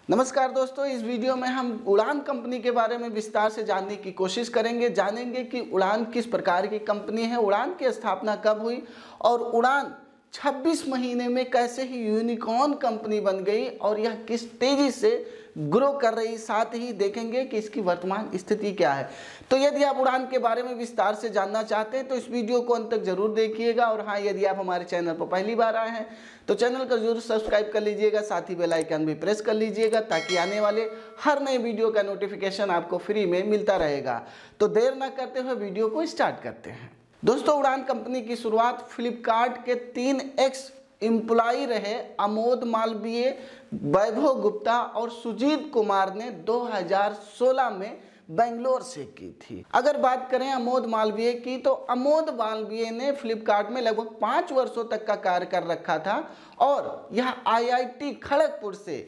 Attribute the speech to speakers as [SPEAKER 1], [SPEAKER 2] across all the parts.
[SPEAKER 1] नमस्कार दोस्तों, इस वीडियो में हम उड़ान कंपनी के बारे में विस्तार से जानने की कोशिश करेंगे। जानेंगे कि उड़ान किस प्रकार की कंपनी है, उड़ान की स्थापना कब हुई और उड़ान 26 महीने में कैसे ही यूनिकॉर्न कंपनी बन गई और यह किस तेजी से ग्रो कर रही। साथ ही देखेंगे कि इसकी वर्तमान स्थिति क्या है। तो यदि आप उड़ान के बारे में विस्तार से जानना चाहते हैं तो इस वीडियो को अंत तक जरूर देखिएगा। और हाँ, यदि आप हमारे चैनल पर पहली बार आए हैं तो चैनल को जरूर सब्सक्राइब कर लीजिएगा, साथ ही बेल आइकन भी प्रेस कर लीजिएगा ताकि आने वाले हर नए वीडियो का नोटिफिकेशन आपको फ्री में मिलता रहेगा। तो देर न करते हुए वीडियो को स्टार्ट करते हैं। दोस्तों, उड़ान कंपनी की शुरुआत फ्लिपकार्ट के 3 एक्स एम्प्लॉय रहे अमोद मालवीय, वैभव गुप्ता और सुजीत कुमार ने 2016 में बेंगलोर से की थी। अगर बात करें अमोद मालवीय की, तो अमोद मालवीय ने फ्लिपकार्ट में लगभग 5 वर्षों तक का कार्य कर रखा था और यह आईआईटी खड़गपुर से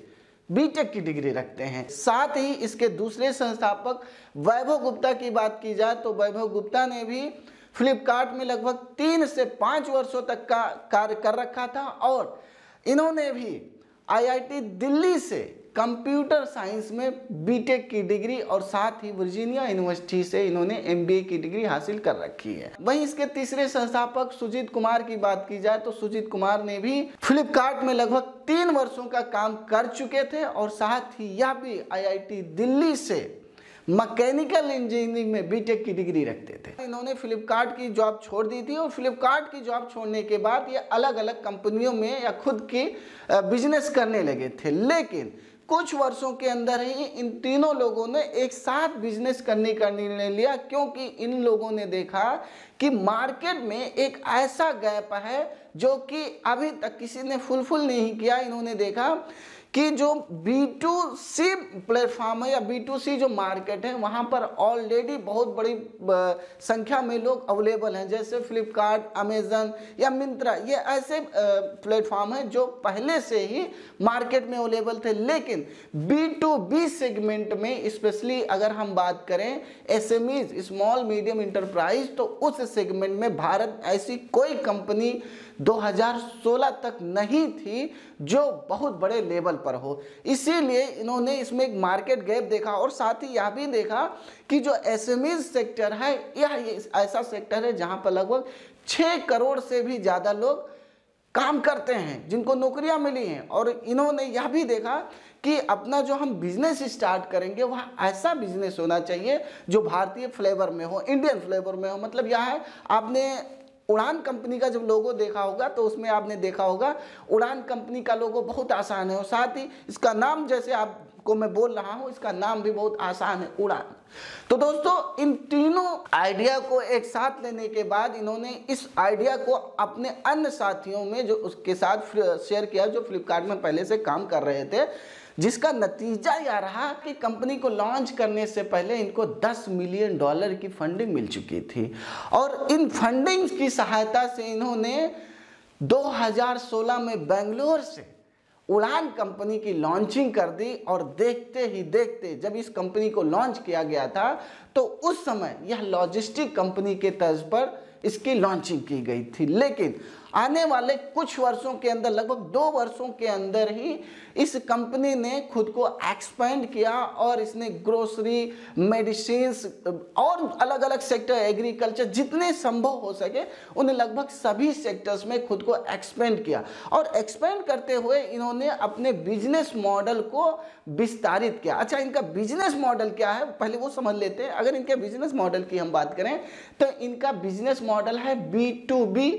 [SPEAKER 1] बीटेक की डिग्री रखते हैं। साथ ही इसके दूसरे संस्थापक वैभव गुप्ता की बात की जाए तो वैभव गुप्ता ने भी फ्लिपकार्ट में लगभग 3 से 5 वर्षों तक का कार्य कर रखा था और इन्होंने भी आईआईटी दिल्ली से कंप्यूटर साइंस में बीटेक की डिग्री और साथ ही वर्जीनिया यूनिवर्सिटी से इन्होंने एमबीए की डिग्री हासिल कर रखी है। वहीं इसके तीसरे संस्थापक सुजीत कुमार की बात की जाए तो सुजीत कुमार ने भी फ्लिपकार्ट में लगभग 3 वर्षों का काम कर चुके थे और साथ ही यह भी आईआईटी दिल्ली से मैकेनिकल इंजीनियरिंग में बीटेक की डिग्री रखते थे। इन्होंने फ्लिपकार्ट की जॉब छोड़ दी थी और फ्लिपकार्ट की जॉब छोड़ने के बाद ये अलग अलग कंपनियों में या खुद की बिजनेस करने लगे थे। लेकिन कुछ वर्षों के अंदर ही इन तीनों लोगों ने एक साथ बिजनेस करने का निर्णय लिया, क्योंकि इन लोगों ने देखा कि मार्केट में एक ऐसा गैप है जो कि अभी तक किसी ने फुलफिल नहीं किया। इन्होंने देखा कि जो B2C प्लेटफॉर्म है या B2C जो मार्केट है वहाँ पर ऑलरेडी बहुत बड़ी संख्या में लोग अवेलेबल हैं, जैसे फ्लिपकार्ट, अमेजन या मिंत्रा। ये ऐसे प्लेटफॉर्म हैं जो पहले से ही मार्केट में अवेलेबल थे। लेकिन B2B सेगमेंट में स्पेशली अगर हम बात करें SMEs, स्मॉल मीडियम इंटरप्राइज, तो उस सेगमेंट में भारत ऐसी कोई कंपनी 2016 तक नहीं थी जो बहुत बड़े लेवल पर हो। इसीलिए इन्होंने इसमें एक मार्केट गैप देखा और साथ ही यह भी देखा कि जो एसएमई सेक्टर है यह ऐसा सेक्टर है जहां पर लगभग 6 करोड़ से भी ज़्यादा लोग काम करते हैं, जिनको नौकरियां मिली हैं। और इन्होंने यह भी देखा कि अपना जो हम बिजनेस स्टार्ट करेंगे वह ऐसा बिजनेस होना चाहिए जो भारतीय फ्लेवर में हो, इंडियन फ्लेवर में हो। मतलब यह है, आपने उड़ान कंपनी का जब लोगो देखा होगा तो उसमें आपने देखा होगा उड़ान कंपनी का लोगो बहुत आसान है और साथ ही इसका नाम, जैसे आपको मैं बोल रहा हूं, इसका नाम भी बहुत आसान है, उड़ान। तो दोस्तों, इन तीनों आइडिया को एक साथ लेने के बाद इन्होंने इस आइडिया को अपने अन्य साथियों में जो उसके साथ शेयर किया जो फ्लिपकार्ट में पहले से काम कर रहे थे, जिसका नतीजा यह रहा कि कंपनी को लॉन्च करने से पहले इनको $10 मिलियन की फंडिंग मिल चुकी थी। और इन फंडिंग की सहायता से इन्होंने 2016 में बेंगलोर से उड़ान कंपनी की लॉन्चिंग कर दी। और देखते ही देखते जब इस कंपनी को लॉन्च किया गया था तो उस समय यह लॉजिस्टिक कंपनी के तर्ज पर इसकी लॉन्चिंग की गई थी। लेकिन आने वाले कुछ वर्षों के अंदर, लगभग 2 वर्षों के अंदर ही इस कंपनी ने खुद को एक्सपेंड किया और इसने ग्रोसरी, मेडिसिन्स और अलग अलग सेक्टर, एग्रीकल्चर, जितने संभव हो सके उन्हें लगभग सभी सेक्टर्स में खुद को एक्सपेंड किया। और एक्सपेंड करते हुए इन्होंने अपने बिजनेस मॉडल को विस्तारित किया। अच्छा, इनका बिजनेस मॉडल क्या है पहले वो समझ लेते हैं। अगर इनके बिजनेस मॉडल की हम बात करें तो इनका बिजनेस मॉडल है B2B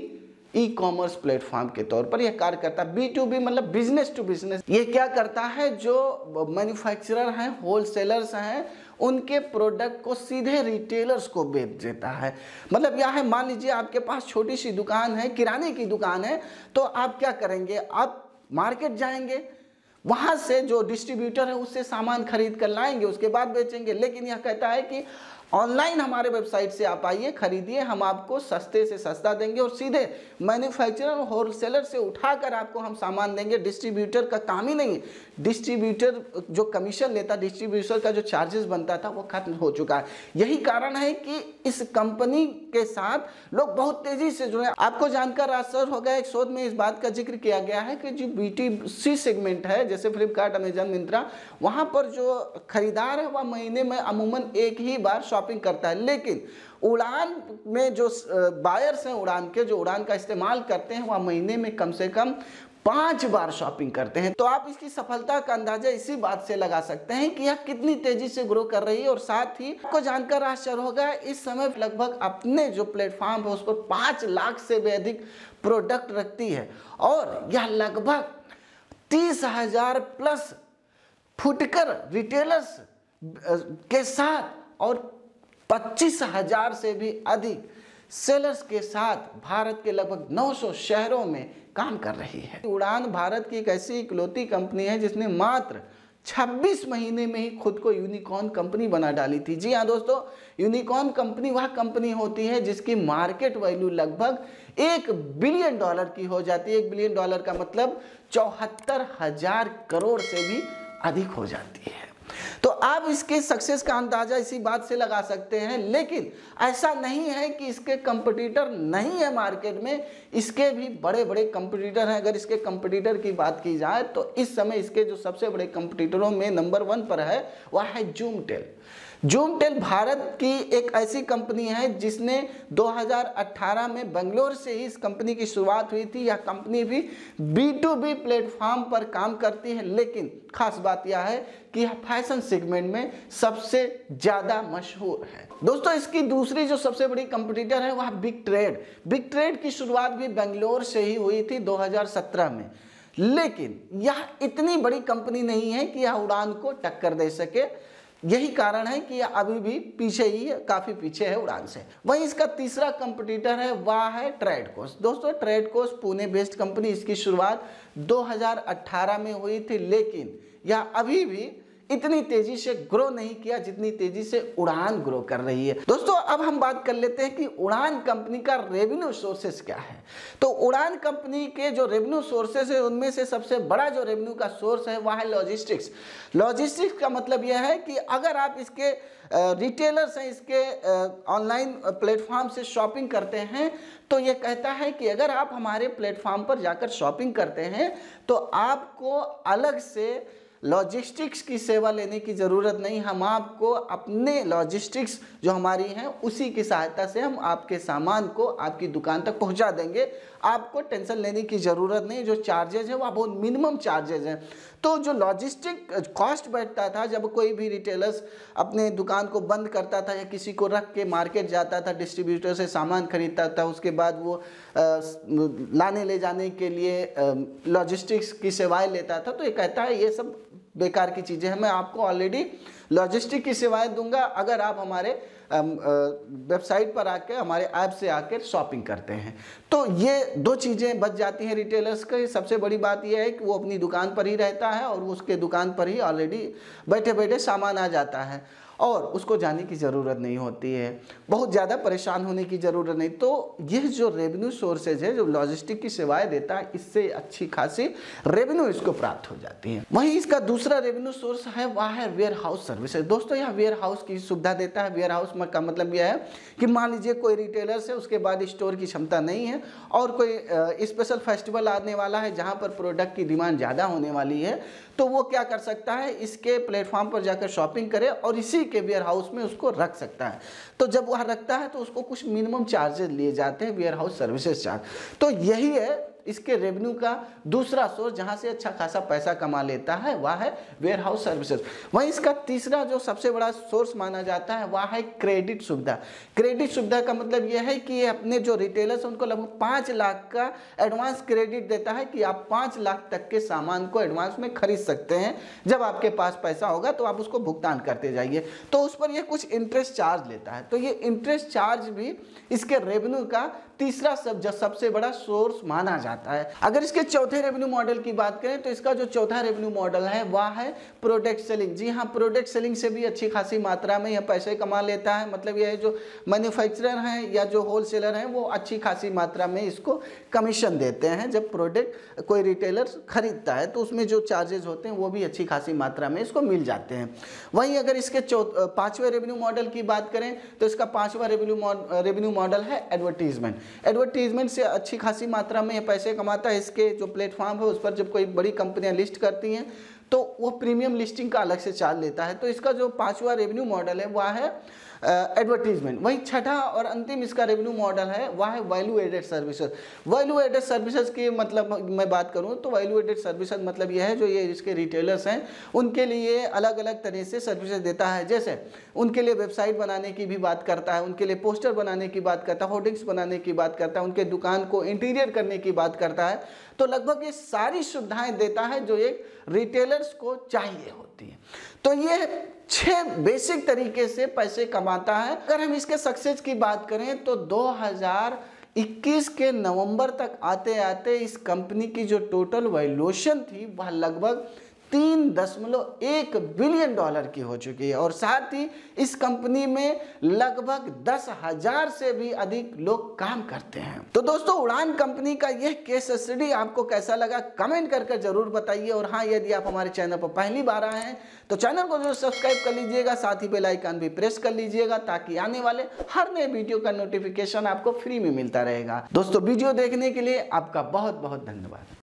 [SPEAKER 1] ई कॉमर्स प्लेटफॉर्म के तौर पर यह कार्य करता है। B2B मतलब बिजनेस टू बिजनेस। ये क्या करता है, जो मैन्युफैक्चरर हैं, होलसेलर्स हैं, उनके प्रोडक्ट को सीधे रिटेलर्स को बेच देता है। मतलब यह है, मान लीजिए आपके पास छोटी सी दुकान है, किराने की दुकान है, तो आप क्या करेंगे, आप मार्केट जाएंगे, वहाँ से जो डिस्ट्रीब्यूटर है उससे सामान खरीद कर लाएंगे, उसके बाद बेचेंगे। लेकिन यह कहता है कि ऑनलाइन हमारे वेबसाइट से आप आइए, खरीदिए, हम आपको सस्ते से सस्ता देंगे और सीधे मैन्युफैक्चरर और होलसेलर से उठाकर आपको हम सामान देंगे। डिस्ट्रीब्यूटर का काम ही नहीं है। डिस्ट्रीब्यूटर जो कमीशन लेता, डिस्ट्रीब्यूटर का जो चार्जेस बनता था वो खत्म हो चुका है। यही कारण है कि इस कंपनी के साथ लोग बहुत तेजी से जुड़े। आपको जानकर आश्चर्य होगा, एक शोध में इस बात का जिक्र किया गया है कि जो B2C सेगमेंट है, जैसे फ्लिपकार्ट, अमेजन, मिंत्रा, वहां पर जो खरीदार है वह महीने में अमूमन एक ही बार शॉपिंग करता है, लेकिन उड़ान में जो बायर्स हैं, उड़ान के जो उड़ान का इस्तेमाल करते हैं, वह महीने में कम से कम 5 बार शॉपिंग करते हैं। तो आप इसकी सफलता का अंदाजा इसी बात से लगा सकते हैं कि यह कितनी तेजी से ग्रो कर रही है। और साथ ही आपको जानकर आश्चर्य होगा, इस समय लगभग अपने जो प्लेटफॉर्म है उस पर 5 लाख से भी अधिक प्रोडक्ट रखती है और यह लगभग 30,000 प्लस फुटकर रिटेलर्स के साथ और 25,000 से भी अधिक सेलर्स के साथ भारत के लगभग 900 शहरों में काम कर रही है। उड़ान भारत की एक ऐसी इकलौती कंपनी है जिसने मात्र 26 महीने में ही खुद को यूनिकॉर्न कंपनी बना डाली थी। जी हाँ दोस्तों, यूनिकॉर्न कंपनी वह कंपनी होती है जिसकी मार्केट वैल्यू लगभग $1 बिलियन की हो जाती है। $1 बिलियन का मतलब 74,000 करोड़ से भी अधिक हो जाती है। तो आप इसके सक्सेस का अंदाजा इसी बात से लगा सकते हैं। लेकिन ऐसा नहीं है कि इसके कंपटीटर नहीं है मार्केट में, इसके भी बड़े बड़े कंपटीटर हैं। अगर इसके कंपटीटर की बात की जाए तो इस समय इसके जो सबसे बड़े कंपटीटरों में नंबर 1 पर है वह है ज़ूमटेल। ज़ूमटेल भारत की एक ऐसी कंपनी है जिसने 2018 में बेंगलोर से ही इस कंपनी की शुरुआत हुई थी। यह कंपनी भी B2B प्लेटफॉर्म पर काम करती है, लेकिन खास बात यह है कि यह फैशन सेगमेंट में सबसे ज़्यादा मशहूर है। दोस्तों, इसकी दूसरी जो सबसे बड़ी कंपटीटर है वह बिग ट्रेड। बिग ट्रेड की शुरुआत भी बेंगलोर से ही हुई थी 2017 में, लेकिन यह इतनी बड़ी कंपनी नहीं है कि यह उड़ान को टक्कर दे सके। यही कारण है कि यह अभी भी पीछे ही है, काफ़ी पीछे है उड़ान से। वहीं इसका तीसरा कंपटीटर है वह है ट्रेडकोस। दोस्तों, ट्रेडकोस पुणे बेस्ड कंपनी, इसकी शुरुआत 2018 में हुई थी, लेकिन यह अभी भी इतनी तेजी से ग्रो नहीं किया जितनी तेजी से उड़ान ग्रो कर रही है। दोस्तों, अब हम बात कर लेते हैं कि उड़ान कंपनी का रेवेन्यू सोर्सेस क्या है। तो उड़ान कंपनी के जो रेवेन्यू सोर्सेस है उनमें से सबसे बड़ा जो रेवेन्यू का सोर्स है वह है लॉजिस्टिक्स। लॉजिस्टिक्स का मतलब यह है कि अगर आप इसके रिटेलर्स हैं, इसके ऑनलाइन प्लेटफॉर्म से शॉपिंग करते हैं, तो ये कहता है कि अगर आप हमारे प्लेटफॉर्म पर जाकर शॉपिंग करते हैं तो आपको अलग से लॉजिस्टिक्स की सेवा लेने की ज़रूरत नहीं। हम आपको अपने लॉजिस्टिक्स जो हमारी हैं उसी की सहायता से हम आपके सामान को आपकी दुकान तक पहुंचा देंगे। आपको टेंशन लेने की ज़रूरत नहीं। जो चार्जेज है वह बहुत मिनिमम चार्जेज हैं। तो जो लॉजिस्टिक कॉस्ट बैठता था जब कोई भी रिटेलर्स अपने दुकान को बंद करता था या किसी को रख के मार्केट जाता था, डिस्ट्रीब्यूटर से सामान खरीदता था, उसके बाद वो लाने ले जाने के लिए लॉजिस्टिक्स की सेवाएं लेता था, तो ये कहता है ये सब बेकार की चीज़ें हैं। मैं आपको ऑलरेडी लॉजिस्टिक की सेवाएं दूंगा अगर आप हमारे वेबसाइट पर आकर, हमारे ऐप से आकर शॉपिंग करते हैं। तो ये 2 चीज़ें बच जाती हैं रिटेलर्स की। सबसे बड़ी बात यह है कि वो अपनी दुकान पर ही रहता है और उसके दुकान पर ही ऑलरेडी बैठे बैठे सामान आ जाता है और उसको जाने की ज़रूरत नहीं होती है, बहुत ज़्यादा परेशान होने की ज़रूरत नहीं। तो यह जो रेवेन्यू सोर्सेज है जो लॉजिस्टिक की सेवाएं देता है, इससे अच्छी खासी रेवेन्यू इसको प्राप्त हो जाती है। वहीं इसका दूसरा रेवेन्यू सोर्स है वह है वेयर हाउस सर्विसेज। दोस्तों, यह वेयर हाउस की सुविधा देता है। वेयर हाउस का मतलब यह है कि मान लीजिए कोई रिटेलर्स है, उसके बाद स्टोर की क्षमता नहीं है और कोई स्पेशल फेस्टिवल आने वाला है जहाँ पर प्रोडक्ट की डिमांड ज़्यादा होने वाली है, तो वो क्या कर सकता है, इसके प्लेटफॉर्म पर जाकर शॉपिंग करे और इसी के वेयर हाउस में उसको रख सकता है। तो जब वह रखता है तो उसको कुछ मिनिमम चार्जेस लिए जाते हैं, वेयर हाउस सर्विसेज चार्ज। तो यही है इसके रेवेन्यू का दूसरा सोर्स, जहां से अच्छा खासा पैसा कमा लेता है, वह है वेयर हाउस सर्विसेज। वहीं इसका तीसरा जो सबसे बड़ा सोर्स माना जाता है वह है क्रेडिट सुविधा। क्रेडिट सुविधा का मतलब यह है कि अपने जो रिटेलर्स उनको लगभग 5 लाख का एडवांस क्रेडिट देता है कि आप 5 लाख तक के सामान को एडवांस में खरीद सकते हैं। जब आपके पास पैसा होगा तो आप उसको भुगतान करते जाइए, तो उस पर यह कुछ इंटरेस्ट चार्ज लेता है। तो ये इंटरेस्ट चार्ज भी इसके रेवेन्यू का तीसरा सबसे बड़ा सोर्स माना जाता है। अगर इसके चौथे रेवेन्यू मॉडल की बात करें तो इसका जो चौथा रेवेन्यू मॉडल है वह है प्रोडक्ट सेलिंग। जी हाँ, प्रोडक्ट सेलिंग से भी अच्छी खासी मात्रा में यह पैसे कमा लेता है। मतलब यह जो मैन्युफैक्चरर हैं या जो होलसेलर हैं वो अच्छी खासी मात्रा में इसको कमीशन देते हैं। जब प्रोडक्ट कोई रिटेलर खरीदता है तो उसमें जो चार्जेस होते हैं वो भी अच्छी खासी मात्रा में इसको मिल जाते हैं। वहीं अगर इसके पांचवें रेवेन्यू मॉडल की बात करें तो इसका पांचवा रेवेन्यू मॉडल है एडवर्टीजमेंट। एडवर्टीजमेंट से अच्छी खासी मात्रा में ये पैसे कमाता है। इसके जो प्लेटफॉर्म है उस पर जब कोई बड़ी कंपनियां लिस्ट करती हैं तो वो प्रीमियम लिस्टिंग का अलग से चार्ज लेता है। तो इसका जो पांचवा रेवेन्यू मॉडल है वह है एडवर्टीजमेंट। वहीं छठा और अंतिम इसका रेवेन्यू मॉडल है वह है value added services. Value added services की मतलब मैं बात करूं तो वैल्यू एडेड सर्विसेज मतलब यह है जो ये इसके रिटेलर्स हैं उनके लिए अलग अलग तरह से सर्विसेज देता है। जैसे उनके लिए वेबसाइट बनाने की भी बात करता है, उनके लिए पोस्टर बनाने की बात करता है, होर्डिंग्स बनाने की बात करता है, उनके दुकान को इंटीरियर करने की बात करता है। तो लगभग ये सारी सुविधाएं देता है जो एक रिटेलर्स को चाहिए होती है। तो ये 6 बेसिक तरीके से पैसे कमाता है। अगर हम इसके सक्सेस की बात करें तो 2021 के नवंबर तक आते आते इस कंपनी की जो टोटल वैल्यूएशन थी वह लगभग $3.1 बिलियन की हो चुकी है। और साथ ही इस कंपनी में लगभग 10,000 से भी अधिक लोग काम करते हैं। तो दोस्तों, उड़ान कंपनी का यह केस स्टडी आपको कैसा लगा कमेंट करके जरूर बताइए। और हाँ, यदि आप हमारे चैनल पर पहली बार आए हैं तो चैनल को जरूर सब्सक्राइब कर लीजिएगा, साथ ही बेल आइकन भी प्रेस कर लीजिएगा ताकि आने वाले हर नए वीडियो का नोटिफिकेशन आपको फ्री में मिलता रहेगा। दोस्तों, वीडियो देखने के लिए आपका बहुत बहुत धन्यवाद।